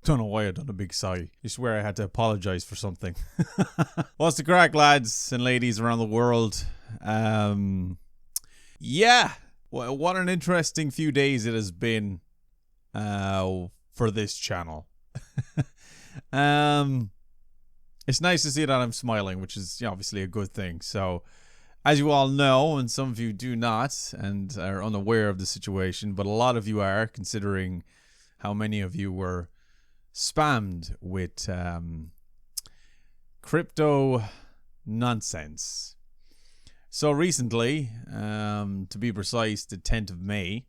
Don't know why I done a big sigh. I swear I had to apologize for something. What's the crack, lads and ladies around the world? Yeah. What an interesting few days it has been for this channel. It's nice to see that I'm smiling, which is obviously a good thing. So, as you all know, and some of you do not and are unaware of the situation, but a lot of you are, considering how many of you were spammed with crypto nonsense. So recently, to be precise, the 10th of May,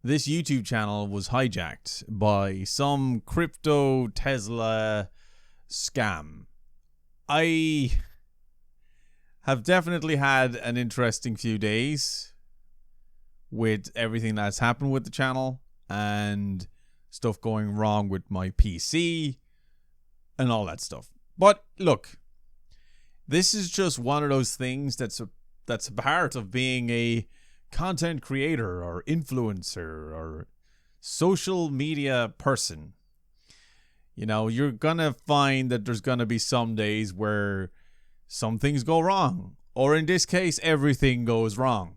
this YouTube channel was hijacked by some crypto Tesla scam. I have definitely had an interesting few days with everything that's happened with the channel and stuff going wrong with my PC and all that stuff. But look, this is just one of those things that's a part of being a content creator or influencer or social media person. You know, you're gonna find that there's gonna be some days where some things go wrong, or in this case, everything goes wrong.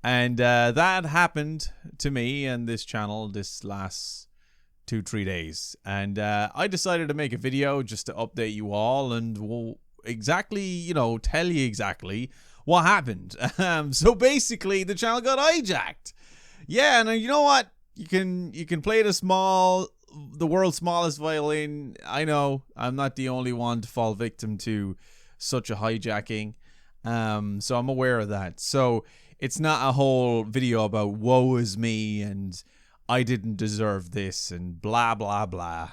And that happened to me and this channel this last 2-3 days. And I decided to make a video just to update you all and tell you exactly what happened. So basically, the channel got hijacked. Yeah, and you know what? You can play the world's smallest violin. I know I'm not the only one to fall victim to such a hijacking. So I'm aware of that. So it's not a whole video about woe is me and I didn't deserve this and blah, blah, blah.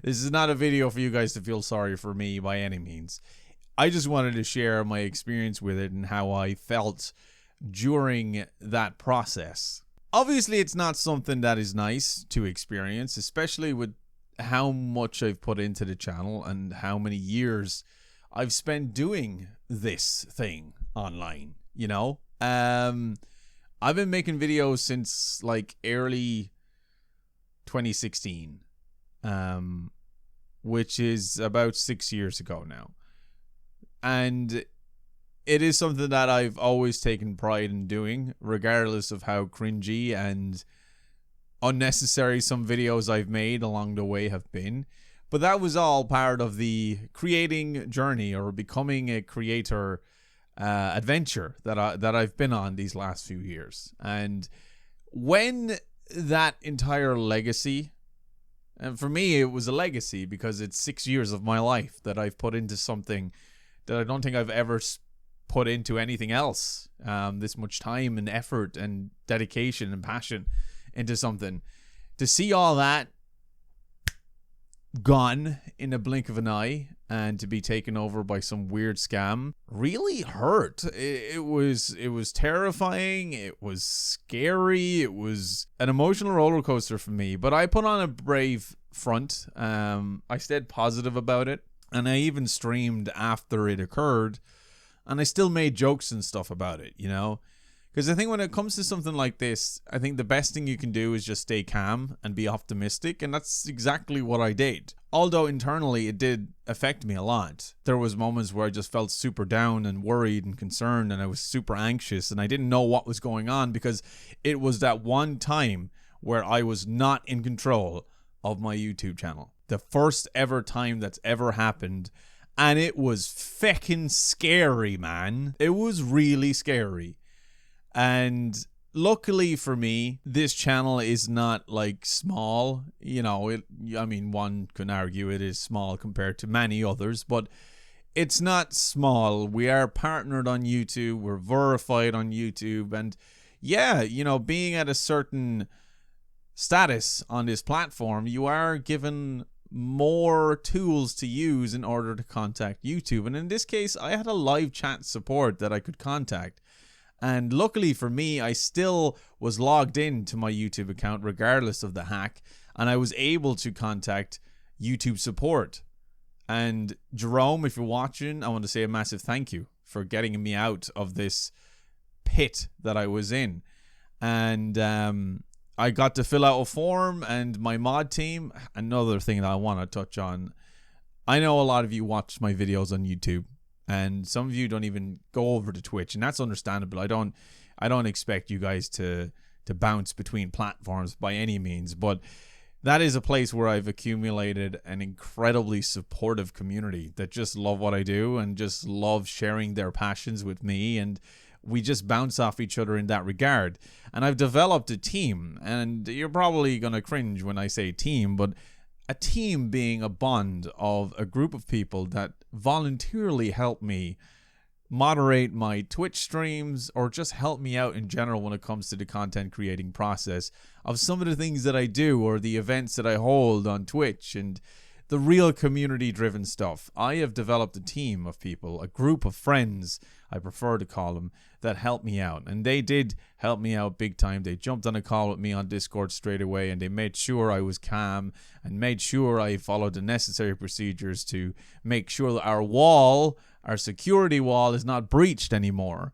This is not a video for you guys to feel sorry for me by any means. I just wanted to share my experience with it and how I felt during that process. Obviously, it's not something that is nice to experience, especially with how much I've put into the channel and how many years I've spent doing this thing online, you know? I've been making videos since like early 2016, which is about 6 years ago now. And it is something that I've always taken pride in doing, regardless of how cringy and unnecessary some videos I've made along the way have been. But that was all part of the creating journey or becoming a creator adventure that I've been on these last few years. And when that entire legacy, and for me it was a legacy because it's 6 years of my life that I've put into something that I don't think I've ever put into anything else, this much time and effort and dedication and passion into something. To see all that gone in a blink of an eye and to be taken over by some weird scam really hurt. It was terrifying. It was scary. It was an emotional roller coaster for me, but I put on a brave front. I stayed positive about it, and I even streamed after it occurred, and I still made jokes and stuff about it, you know? Because I think when it comes to something like this, I think the best thing you can do is just stay calm and be optimistic, and that's exactly what I did. Although internally it did affect me a lot. There was moments where I just felt super down and worried and concerned, and I was super anxious, and I didn't know what was going on because it was that one time where I was not in control of my YouTube channel. The first ever time that's ever happened, and it was feckin' scary, man. It was really scary. And luckily for me, this channel is not like small. You know, one can argue it is small compared to many others, but it's not small. We are partnered on YouTube. We're verified on YouTube. And yeah, you know, being at a certain status on this platform, you are given more tools to use in order to contact YouTube. And in this case, I had a live chat support that I could contact. And luckily for me, I still was logged in to my YouTube account regardless of the hack, and I was able to contact YouTube support. And Jerome, if you're watching, I want to say a massive thank you for getting me out of this pit that I was in. And I got to fill out a form, and my mod team, another thing that I want to touch on. I know a lot of you watch my videos on YouTube, and some of you don't even go over to Twitch, and that's understandable. I don't expect you guys to bounce between platforms by any means, but that is a place where I've accumulated an incredibly supportive community that just love what I do and just love sharing their passions with me, and we just bounce off each other in that regard. And I've developed a team, and you're probably going to cringe when I say team, but a team being a bond of a group of people that voluntarily help me moderate my Twitch streams, or just help me out in general when it comes to the content creating process of some of the things that I do, or the events that I hold on Twitch, and the real community driven stuff. I have developed a team of people, a group of friends, I prefer to call them, that help me out. And they did help me out big time. They jumped on a call with me on Discord straight away, and they made sure I was calm and made sure I followed the necessary procedures to make sure that our security wall is not breached anymore.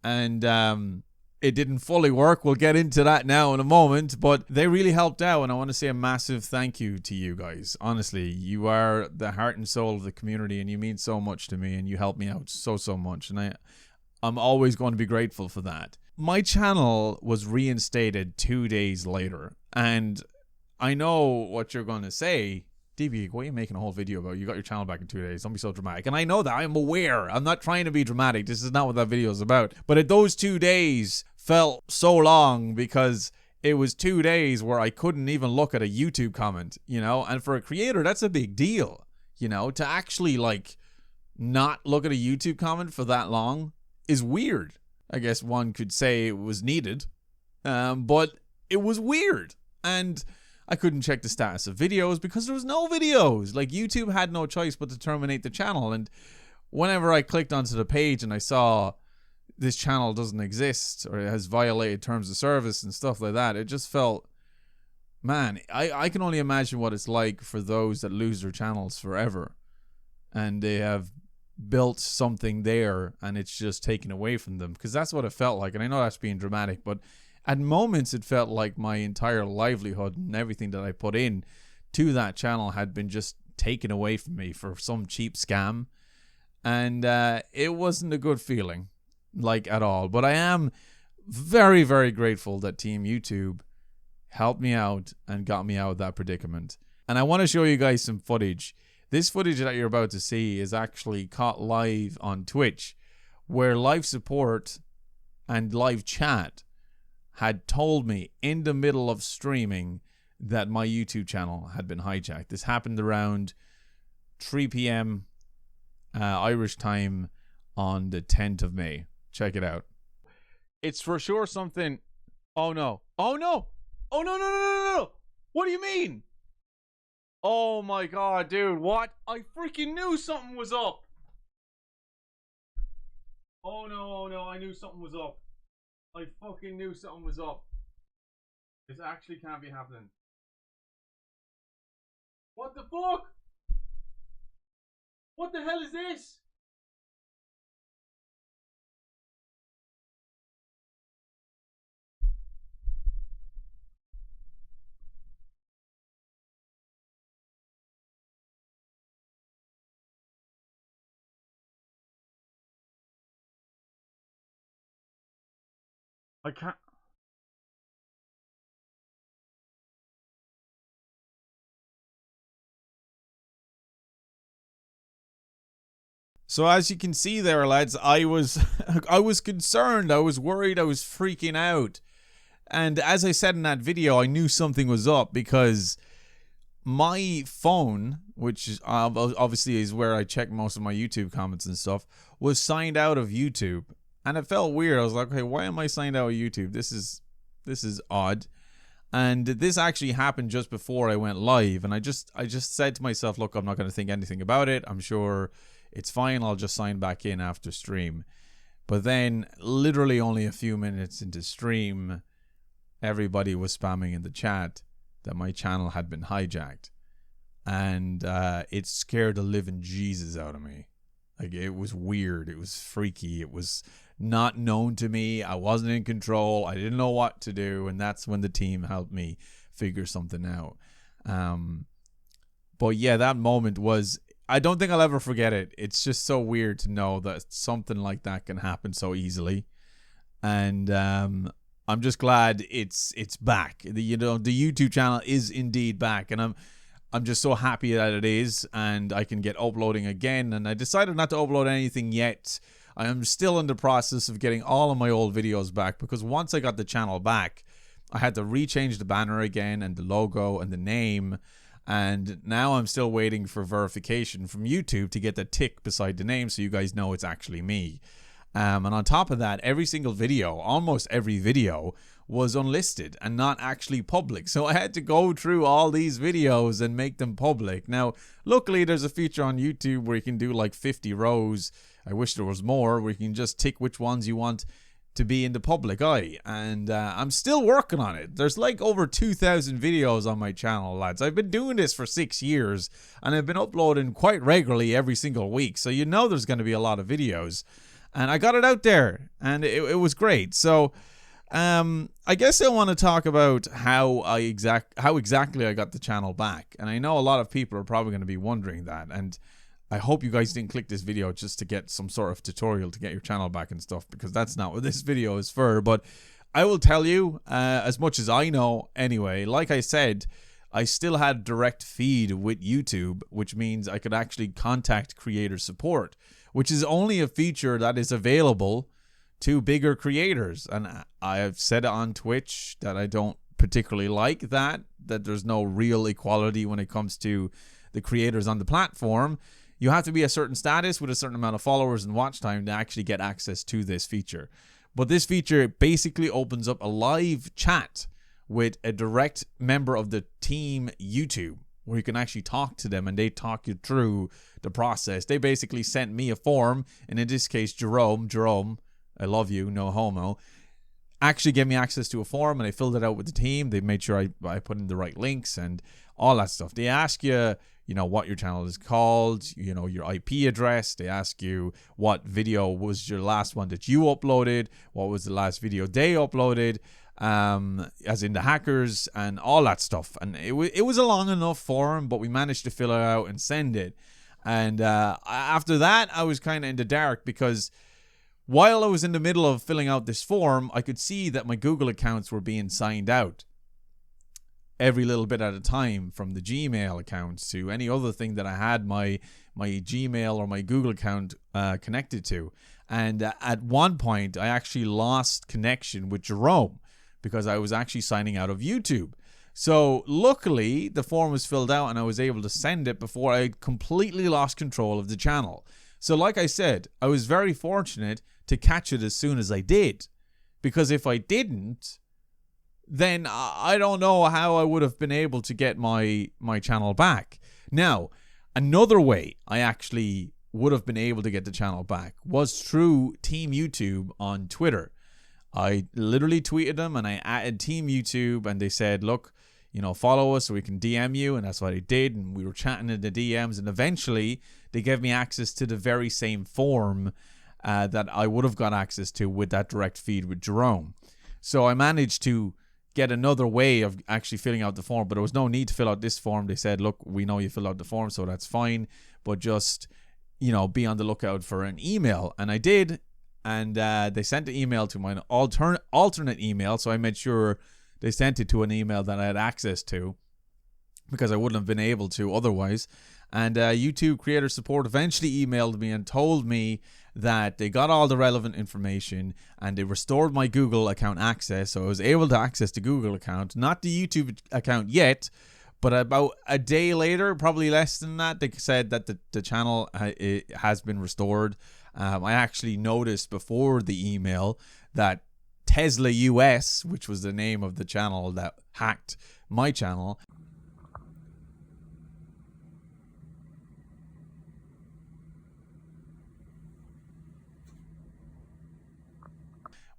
And it didn't fully work. We'll get into that now in a moment, but they really helped out, and I want to say a massive thank you to you guys. Honestly, you are the heart and soul of the community, and you mean so much to me, and you help me out so much, and I'm always going to be grateful for that. My channel was reinstated 2 days later, and I know what you're going to say. Deebeegeek, what are you making a whole video about? You got your channel back in 2 days. Don't be so dramatic. And I know that. I'm aware. I'm not trying to be dramatic. This is not what that video is about. But those 2 days felt so long because it was 2 days where I couldn't even look at a YouTube comment, you know? And for a creator, that's a big deal, you know? To actually, like, not look at a YouTube comment for that long is weird. I guess one could say it was needed. But it was weird. And I couldn't check the status of videos because there was no videos. Like, YouTube had no choice but to terminate the channel. And whenever I clicked onto the page and I saw this channel doesn't exist, or it has violated terms of service and stuff like that, it just felt, man, I can only imagine what it's like for those that lose their channels forever. And they have built something there and it's just taken away from them. Because that's what it felt like. And I know that's being dramatic, but at moments, it felt like my entire livelihood and everything that I put in to that channel had been just taken away from me for some cheap scam. And it wasn't a good feeling, like, at all. But I am very, very grateful that Team YouTube helped me out and got me out of that predicament. And I want to show you guys some footage. This footage that you're about to see is actually caught live on Twitch, where live support and live chat had told me in the middle of streaming that my YouTube channel had been hijacked. This happened around 3 p.m. Irish time on the 10th of May. Check it out. It's for sure something. Oh no. Oh no. Oh no, no, no, no, no. What do you mean? Oh my god, dude. What? I freaking knew something was up. Oh no, I knew something was up. I fucking knew something was up. This actually can't be happening. What the fuck? What the hell is this? I can't. So as you can see there, lads, I was concerned, I was worried, I was freaking out. And as I said in that video, I knew something was up because my phone, which is obviously is where I check most of my YouTube comments and stuff, was signed out of YouTube. And it felt weird. I was like, okay, why am I signed out of YouTube? This is odd. And this actually happened just before I went live. And I just said to myself, look, I'm not going to think anything about it. I'm sure it's fine. I'll just sign back in after stream. But then literally only a few minutes into stream, everybody was spamming in the chat that my channel had been hijacked. And it scared the living Jesus out of me. Like, it was weird. It was freaky. It was not known to me. I wasn't in control. I didn't know what to do. And that's when the team helped me figure something out. But yeah, that moment was, I don't think I'll ever forget it. It's just so weird to know that something like that can happen so easily. And I'm just glad it's back. The YouTube channel is indeed back, and I'm just so happy that it is, and I can get uploading again. And I decided not to upload anything yet. I am still in the process of getting all of my old videos back, because once I got the channel back, I had to rechange the banner again and the logo and the name. And now I'm still waiting for verification from YouTube to get the tick beside the name so you guys know it's actually me. And on top of that, every single video, almost every video, was unlisted and not actually public. So I had to go through all these videos and make them public. Now, luckily, there's a feature on YouTube where you can do like 50 rows. I wish there was more, where you can just tick which ones you want to be in the public eye. And I'm still working on it. There's like over 2,000 videos on my channel, lads. I've been doing this for 6 years, and I've been uploading quite regularly every single week. So you know there's going to be a lot of videos. And I got it out there, and it was great. So I guess I want to talk about how exactly I got the channel back. And I know a lot of people are probably going to be wondering that. And I hope you guys didn't click this video just to get some sort of tutorial to get your channel back and stuff, because that's not what this video is for. But I will tell you as much as I know anyway. Like I said, I still had direct feed with YouTube, which means I could actually contact creator support, which is only a feature that is available to bigger creators. And I have said it on Twitch that I don't particularly like that there's no real equality when it comes to the creators on the platform. You have to be a certain status with a certain amount of followers and watch time to actually get access to this feature. But this feature basically opens up a live chat with a direct member of the team YouTube, where you can actually talk to them and they talk you through the process. They basically sent me a form, and in this case, Jerome, I love you, no homo, actually gave me access to a form, and I filled it out with the team. They made sure I put in the right links and all that stuff. They ask you, what your channel is called, your IP address. They ask you what video was your last one that you uploaded, what was the last video they uploaded, as in the hackers and all that stuff. And it was a long enough form, but we managed to fill it out and send it. And after that, I was kind of in the dark, because while I was in the middle of filling out this form, I could see that my Google accounts were being signed out every little bit at a time, from the Gmail accounts to any other thing that I had my Gmail or my Google account connected to. And at one point, I actually lost connection with Jerome, because I was actually signing out of YouTube. So luckily, the form was filled out and I was able to send it before I completely lost control of the channel. So like I said, I was very fortunate to catch it as soon as I did, because if I didn't, then I don't know how I would have been able to get my channel back. Now, another way I actually would have been able to get the channel back was through Team YouTube on Twitter. I literally tweeted them and I added Team YouTube, and they said, look, follow us so we can DM you. And that's what I did. And we were chatting in the DMs, and eventually they gave me access to the very same form that I would have got access to with that direct feed with Jerome. So I managed to get another way of actually filling out the form, but there was no need to fill out this form. They said, look, we know you filled out the form, so that's fine, but just, be on the lookout for an email. And I did. And they sent the email to my alternate email, so I made sure they sent it to an email that I had access to, because I wouldn't have been able to otherwise. And YouTube creator support eventually emailed me and told me that they got all the relevant information and they restored my Google account access, so I was able to access the Google account, not the YouTube account yet. But about a day later, probably less than that, they said that the channel has been restored. I actually noticed before the email that Tesla US, which was the name of the channel that hacked my channel,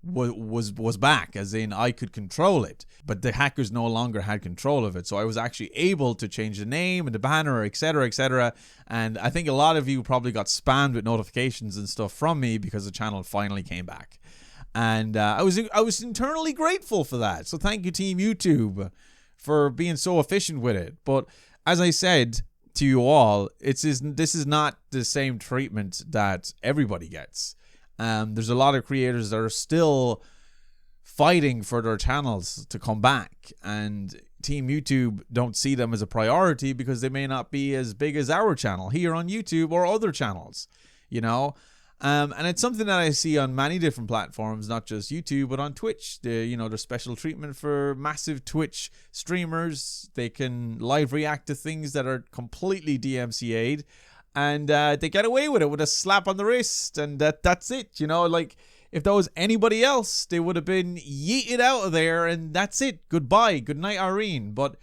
was back, as in I could control it, but the hackers no longer had control of it. So I was actually able to change the name and the banner, etc., etc. And I think a lot of you probably got spammed with notifications and stuff from me because the channel finally came back. And I was internally grateful for that. So thank you, Team YouTube, for being so efficient with it. But as I said to you all, this is not the same treatment that everybody gets. There's a lot of creators that are still fighting for their channels to come back, and Team YouTube don't see them as a priority because they may not be as big as our channel here on YouTube or other channels, you know. And it's something that I see on many different platforms, not just YouTube, but on Twitch. There's special treatment for massive Twitch streamers. They can live react to things that are completely DMCA'd, and they get away with it with a slap on the wrist, and that's it. You know, like, if that was anybody else, they would have been yeeted out of there, and that's it. Goodbye. Good night, Irene. But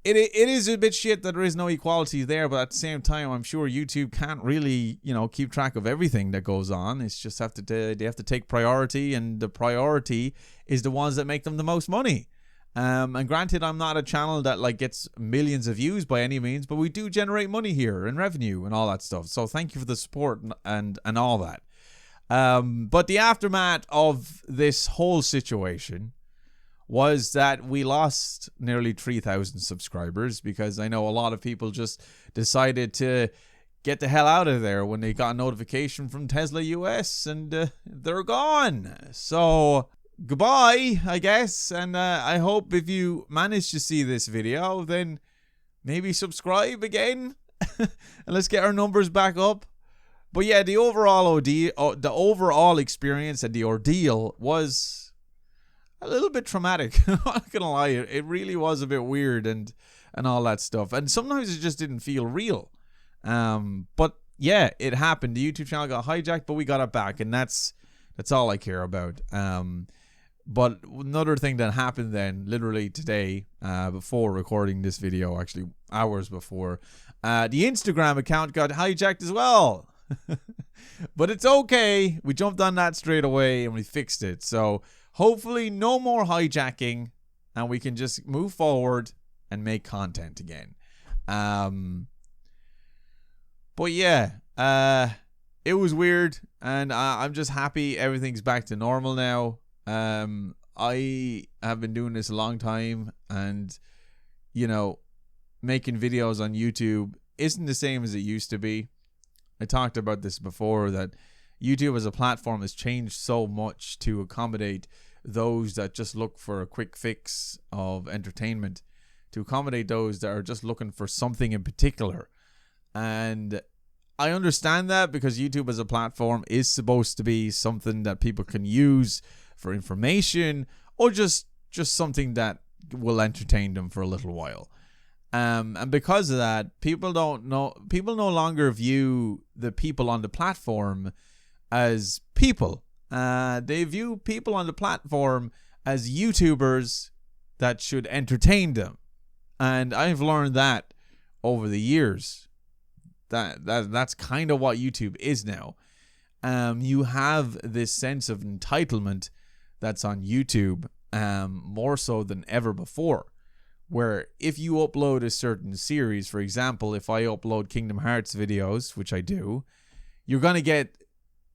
it is a bit shit that there is no equality there, but at the same time, I'm sure YouTube can't really, keep track of everything that goes on. It's just they have to take priority, and the priority is the ones that make them the most money. And granted, I'm not a channel that gets millions of views by any means, but we do generate money here and revenue and all that stuff. So thank you for the support and all that. But the aftermath of this whole situation was that we lost nearly 3,000 subscribers, because I know a lot of people just decided to get the hell out of there when they got a notification from Tesla US, and they're gone. So goodbye, I guess. And I hope if you manage to see this video, then maybe subscribe again and let's get our numbers back up. But yeah, the overall experience and the ordeal was a little bit traumatic. I'm not gonna lie, it really was a bit weird and all that stuff. And sometimes it just didn't feel real. But yeah, it happened. The YouTube channel got hijacked, but we got it back, and that's all I care about. But another thing that happened then, literally today, before recording this video, actually hours before, the Instagram account got hijacked as well. But it's okay. We jumped on that straight away and we fixed it. So hopefully no more hijacking, and we can just move forward and make content again. But yeah, it was weird, and I'm just happy everything's back to normal now. I have been doing this a long time, and making videos on YouTube isn't the same as it used to be. I talked about this before, that YouTube as a platform has changed so much to accommodate those that just look for a quick fix of entertainment, to accommodate those that are just looking for something in particular. And I understand that, because YouTube as a platform is supposed to be something that people can use for information, or just something that will entertain them for a little while. And because of that, people no longer view the people on the platform as people. They view people on the platform as YouTubers that should entertain them. And I've learned that over the years. That's kind of what YouTube is now. You have this sense of entitlement that's on YouTube, more so than ever before. Where if you upload a certain series, for example, if I upload Kingdom Hearts videos, which I do, you're going to get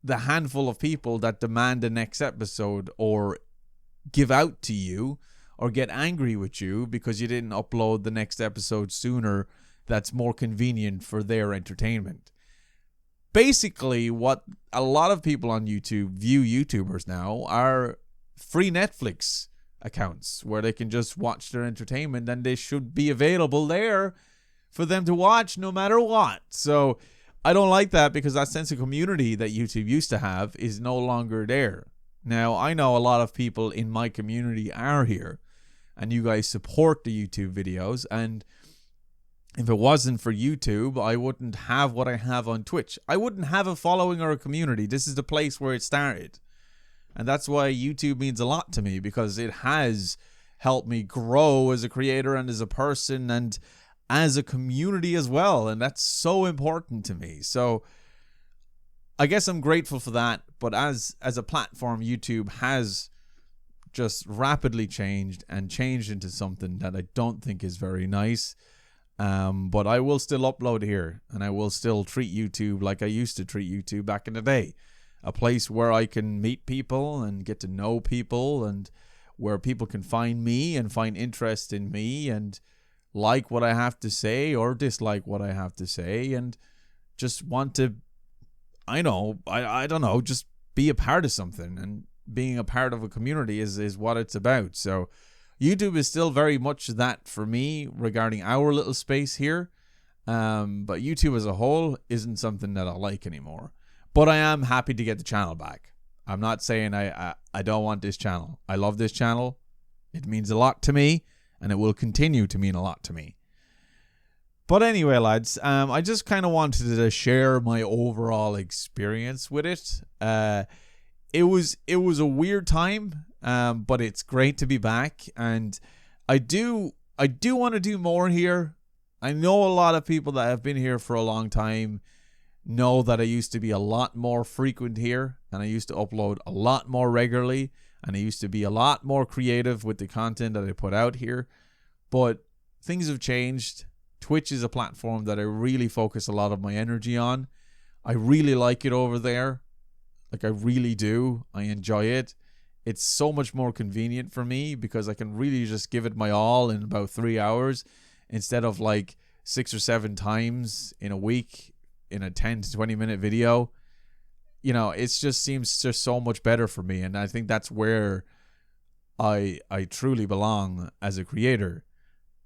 the handful of people that demand the next episode, or give out to you, or get angry with you because you didn't upload the next episode sooner. That's more convenient for their entertainment. Basically, what a lot of people on YouTube view YouTubers now are free Netflix accounts, where they can just watch their entertainment, and they should be available there for them to watch no matter what. So I don't like that, because that sense of community that YouTube used to have is no longer there. Now, I know a lot of people in my community are here, and you guys support the YouTube videos, and if it wasn't for YouTube, I wouldn't have what I have on Twitch. I wouldn't have a following or a community. This is the place where it started. And that's why YouTube means a lot to me, because it has helped me grow as a creator and as a person and as a community as well. And that's so important to me. So I guess I'm grateful for that. But as a platform, YouTube has just rapidly changed into something that I don't think is very nice. But I will still upload here, and I will still treat YouTube like I used to treat YouTube back in the day. A place where I can meet people and get to know people, and where people can find me and find interest in me and like what I have to say or dislike what I have to say, and just want to, I don't know, just be a part of something. And being a part of a community is what it's about. So YouTube is still very much that for me regarding our little space here. But YouTube as a whole isn't something that I like anymore. But I am happy to get the channel back. I'm not saying I don't want this channel. I love this channel. It means a lot to me, and it will continue to mean a lot to me. But anyway, lads, I just kind of wanted to share my overall experience with it. It was a weird time, but it's great to be back, and I do want to do more here. I know a lot of people that have been here for a long time know that I used to be a lot more frequent here, and I used to upload a lot more regularly, and I used to be a lot more creative with the content that I put out here. But things have changed. Twitch is a platform that I really focus a lot of my energy on. I really like it over there. Like, I really do. I enjoy it. It's so much more convenient for me because I can really just give it my all in about 3 hours instead of like 6 or 7 times in a week in a 10 to 20 minute video. You know, it just seems just so much better for me. And I think that's where I truly belong as a creator.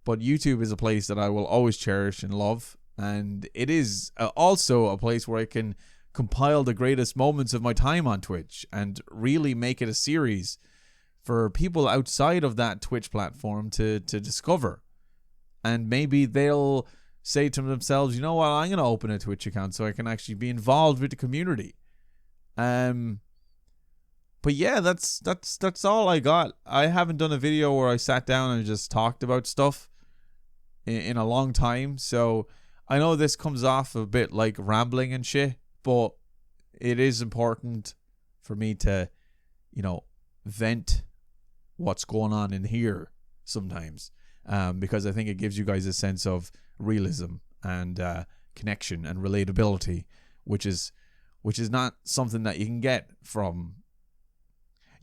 But YouTube is a place that I will always cherish and love. And it is also a place where I can compile the greatest moments of my time on Twitch and really make it a series for people outside of that Twitch platform to discover. And maybe they'll say to themselves, you know what, I'm going to open a Twitch account so I can actually be involved with the community. But yeah, that's all I got. I haven't done a video where I sat down and just talked about stuff in a long time. So I know this comes off a bit like rambling and shit, but it is important for me to, you know, vent what's going on in here sometimes, because I think it gives you guys a sense of realism and connection and relatability, which is not something that you can get from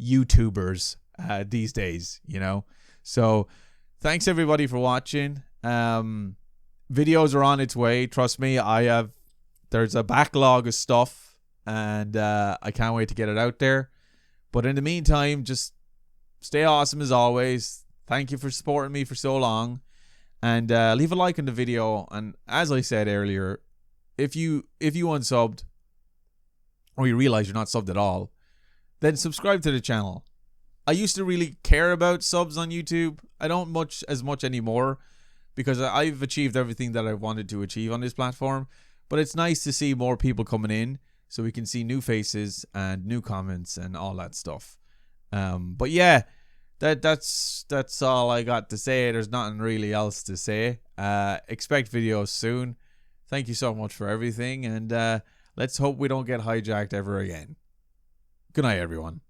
YouTubers these days, you know. So thanks everybody for watching. Videos are on its way. Trust me, there's a backlog of stuff, and I can't wait to get it out there. But in the meantime, just stay awesome as always. Thank you for supporting me for so long, and leave a like on the video. And as I said earlier, if you unsubbed or you realize you're not subbed at all, then subscribe to the channel. I used to really care about subs on YouTube. I don't as much anymore, because I've achieved everything that I wanted to achieve on this platform. But it's nice to see more people coming in so we can see new faces and new comments and all that stuff. But yeah, that's all I got to say. There's nothing really else to say. Expect videos soon. Thank you so much for everything, and let's hope we don't get hijacked ever again. Good night, everyone.